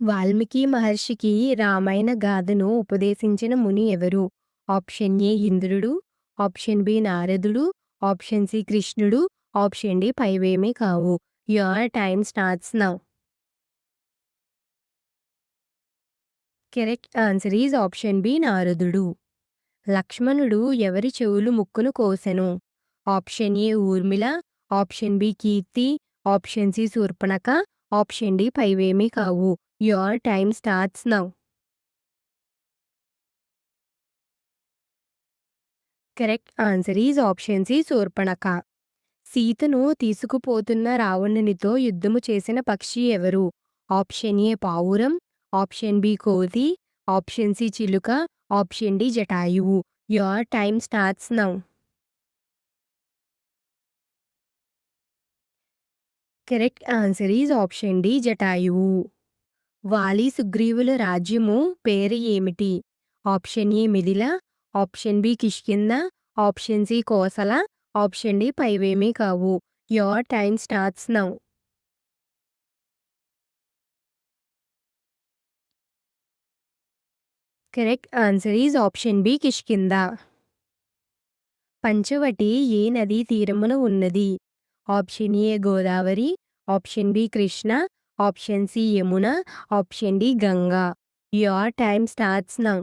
వాల్మీకి మహర్షికి రామాయణ గాథను ఉపదేశించిన ముని ఎవరు? Option A ఇంద్రుడు, ఆప్షన్ బి నారదుడు, ఆప్షన్ సి కృష్ణుడు, ఆప్షన్ డి పైవేమీ కావు. Your time starts now. Correct answer is option B నారదుడు. లక్ష్మణుడు ఎవరి చెవులు ముక్కును కోసెను? Option A Urmila, option B Keerthi, option C Shurpanakha, option D పైవేమీ కావు. Your time starts now. Correct answer is option C Shurpanakha. సీతను తీసుకుపోతున్న రావణునితో యుద్ధము చేసిన పక్షి ఎవరు? ఆప్షన్ ఏ పావురం, ఆప్షన్ బి కోతి, ఆప్షన్ సి చిలుక, ఆప్షన్ డి జటాయువు. Your time starts now. Correct answer is option D జటాయువు. వాలి సుగ్రీవుల రాజ్యము పేరు ఏమిటి? Option A Mithila, option B Kishkindha, option C Kosala, option D పైవేమీ కావు. Your time starts now. Correct answer is option B Kishkindha. Panchavati ఏ నదీ తీరమున ఉన్నది? Option A Godavari, option B Krishna, option C Yamuna, option D Ganga. Your time starts now.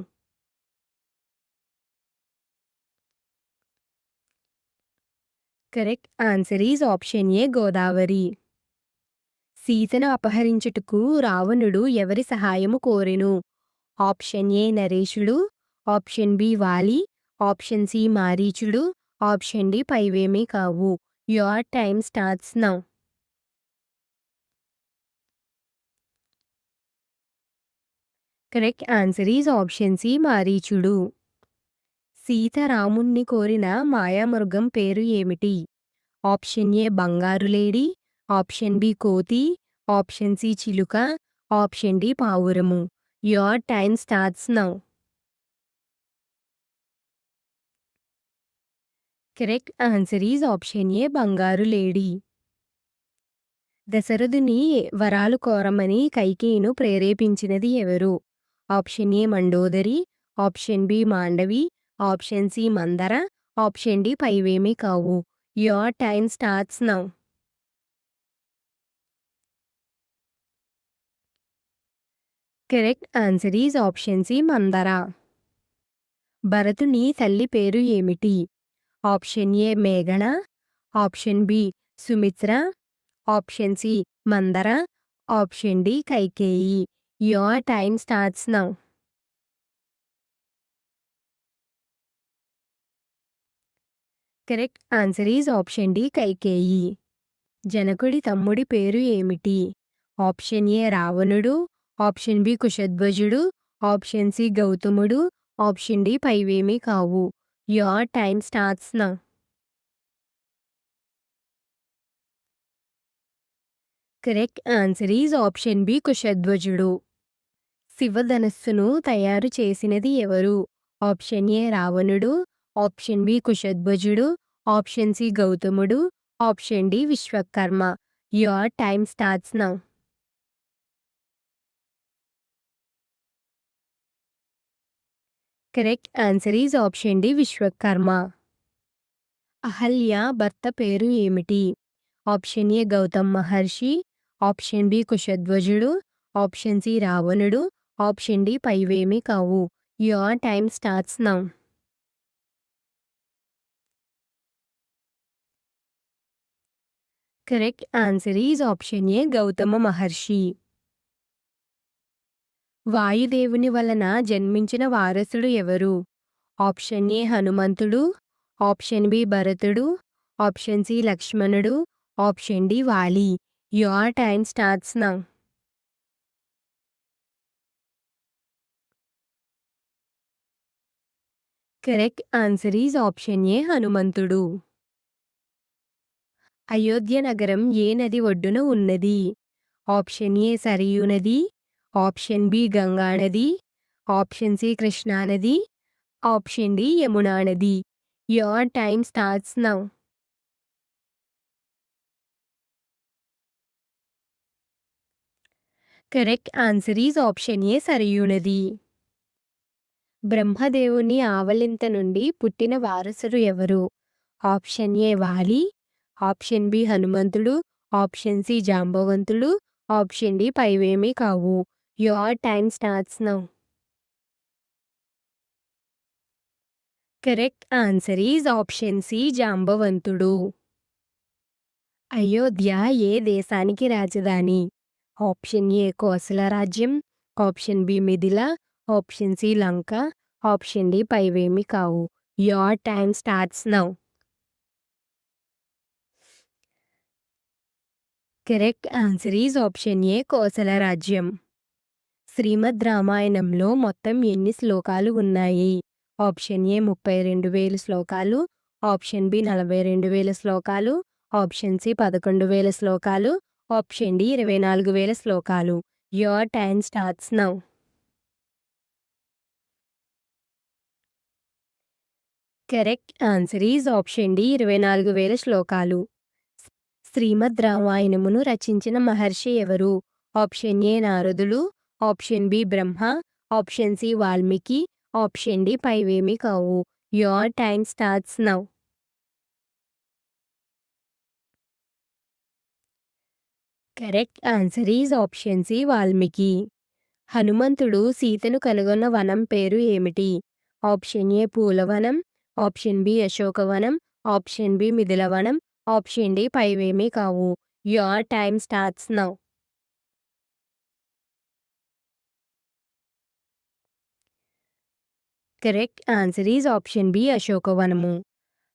Correct answer is option A Godavari. సీతను అపహరించుటకు రావణుడు ఎవరి సహాయము కోరెను? ఆప్షన్ ఏ నరేషుడు, option B Vali, option C మారీచుడు, ఆప్షన్ డి పైవేమీ కావు. Your time starts now. Correct answer is option C మారీచుడు. సీత రాముణ్ణి కోరిన మాయామృగం పేరు ఏమిటి? ఆప్షన్ ఏ బంగారు లేడి, ఆప్షన్ బి కోతి, ఆప్షన్ సి చిలుక, ఆప్షన్ డి పావురము. Your time starts now. Correct answer is option A బంగారు లేడి. దశరథుని వరాలు కోరమని కైకేయిను ప్రేరేపించినది ఎవరు? Option A Mandodari, option B Mandavi, option C Manthara, option D పైవేమీ కావు. Your time starts now. Correct answer is option C Manthara. భరతుని తల్లి పేరు ఏమిటి? ఆప్షన్ ఏ మేఘన, option B Sumitra, option C Manthara, option D Kaikeyi. Your time starts now. Correct answer is option D Kaikeyi. జనకుడి తమ్ముడి పేరు ఏమిటి? ఆప్షన్ ఏ రావణుడు, ఆప్షన్ బి కుశధ్వజుడు, ఆప్షన్ సి గౌతముడు, ఆప్షన్ డి పైవేమీ కావు. Your time starts now. Correct answer is option B కుశధ్వజుడు. శివధనస్సును తయారు చేసినది ఎవరు? ఆప్షన్ ఏ రావణుడు, ఆప్షన్ బి కుశధ్వజుడు, ఆప్షన్ సి గౌతముడు, option D Vishwakarma. Your time starts now. Correct answer is option D Vishwakarma. Ahalya భర్త పేరు ఏమిటి? Option A Gautam Maharshi, option B కుశధ్వజుడు, ఆప్షన్ సి రావణుడు, ఆప్షన్ డి పైవేమీ కావు. Your time starts now. Correct answer is option A Gautama Maharshi. వాయుదేవుని వలన జన్మించిన వారసుడు ఎవరు? ఆప్షన్ ఏ హనుమంతుడు, ఆప్షన్ బి భరతుడు, ఆప్షన్ సి లక్ష్మణుడు, option D Vali. Your time starts now. Correct answer is option A హనుమంతుడు. అయోధ్య నగరం ఏ నది ఒడ్డున ఉన్నది? ఆప్షన్ ఏ సరియు నది, ఆప్షన్ బి గంగా నది, ఆప్షన్ సి కృష్ణా నది, ఆప్షన్ డి యమునా నది. Your time starts now. Correct answer is option A సరయునది. బ్రహ్మదేవుని ఆవలింత నుండి పుట్టిన వారసుడు ఎవరు? Option A Vali, option B హనుమంతుడు, ఆప్షన్ సి జాంబవంతుడు, ఆప్షన్ డి పైవేమీ కావు. Your time starts now. Correct answer is option C జాంబవంతుడు. అయోధ్య ఏ దేశానికి రాజధాని? ఆప్షన్ ఏ కోసల రాజ్యం, option B Mithila, option C Lanka, option D పైవేమీ కావు. Your time starts now. Correct answer is option A Kosala రాజ్యం. శ్రీమద్ రామాయణంలో మొత్తం ఎన్ని శ్లోకాలు ఉన్నాయి? ఆప్షన్ ఏ 32,000 శ్లోకాలు, ఆప్షన్ బి 42,000 శ్లోకాలు, ఆప్షన్ సి 11,000 శ్లోకాలు, ఆప్షన్ డి 24,000 శ్లోకాలు. Your time starts now. Correct answer is option D 24,000 శ్లోకాలు. శ్రీమద్ రామాయణమును రచించిన మహర్షి ఎవరు? ఆప్షన్ ఏ నారదుడు, option B Brahma, option C Valmiki, option D పైవేమీ కావు. Your time starts now. Correct answer is option C Valmiki. హనుమంతుడు సీతను కనుగొన్న వనం పేరు ఏమిటి? ఆప్షన్ ఏ పూలవనం, ఆప్షన్ బి అశోకవనం, ఆప్షన్ బి మిథిలవనం, ఆప్షన్ డి పైవేమీ కావు. Your time starts now. Correct answer is option B అశోకవనము.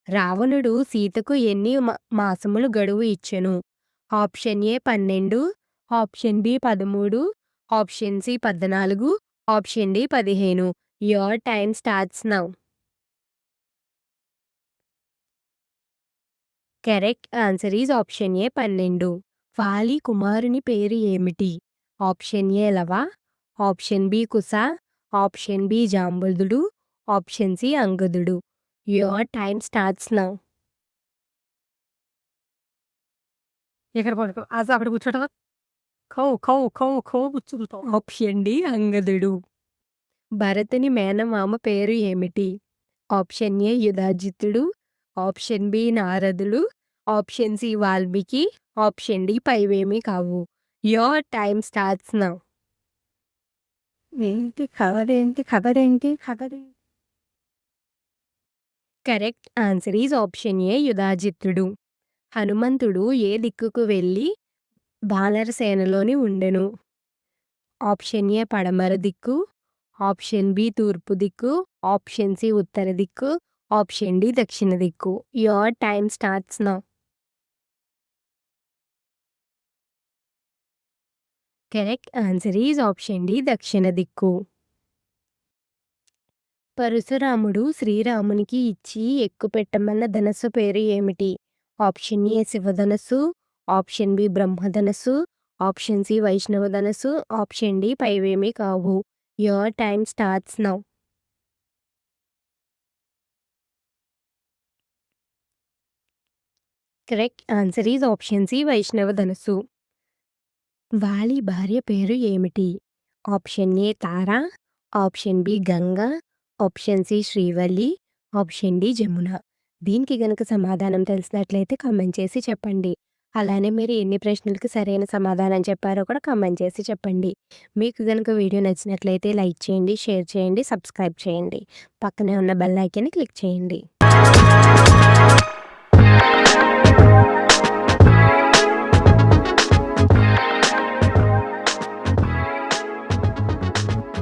రావణుడు సీతకు ఎన్ని మాసములు గడువు ఇచ్చెను? Option A 12, option B 13, option C 14, option D 15. Your time starts now. Correct answer is option A 12. Vali కుమారుని పేరు ఏమిటి? Option A Lava, option B Kusha, option B జాంబుదుడు, ఆప్షన్ సి అంగదుడు. Your time starts now. ఎక్కడ పడుకో అక్కడ కూర్చోటం ఆప్షన్ డి అంగదుడు. భరతుని మేనమామ పేరు ఏమిటి? ఆప్షన్ ఏ యుధాజిత్తుడు, ఆప్షన్ బి నారదుడు, option C Valmiki, option D పైవేమీ కావు. Your time starts now. ఏంటి correct answer is option A యుధాజిత్తుడు. హనుమంతుడు ఏ దిక్కుకు వెళ్ళి వానర సేనలోని ఉండెను? ఆప్షన్ ఏ పడమర దిక్కు, ఆప్షన్ బి తూర్పు దిక్కు, ఆప్షన్ సి ఉత్తర దిక్కు, ఆప్షన్ డి దక్షిణ దిక్కు. Your time starts now. Correct answer is option D దక్షిణ దిక్కు. పరశురాముడు శ్రీరామునికి ఇచ్చి ఎక్కుపెట్టమన్న ధనస్సు పేరు ఏమిటి? ఆప్షన్ ఏ శివధనస్సు, ఆప్షన్ బి బ్రహ్మధనస్సు, ఆప్షన్ సి వైష్ణవ ధనస్సు, ఆప్షన్ డి పైవేమీ కావు. Your time starts now. Correct answer is option C వైష్ణవ ధనస్సు. వాలి భార్య పేరు ఏమిటి? Option A Tara, option B Ganga, option C Srivalli, option D Jamuna. దీనికి గనుక సమాధానం తెలిసినట్లయితే కామెంట్ చేసి చెప్పండి. అలానే మీరు ఎన్ని ప్రశ్నలకు సరైన సమాధానం చెప్పారో కూడా కామెంట్ చేసి చెప్పండి. మీకు గనుక వీడియో నచ్చినట్లయితే లైక్ చేయండి, షేర్ చేయండి, సబ్స్క్రైబ్ చేయండి. పక్కనే ఉన్న బెల్ ఐకాన్ని క్లిక్ చేయండి.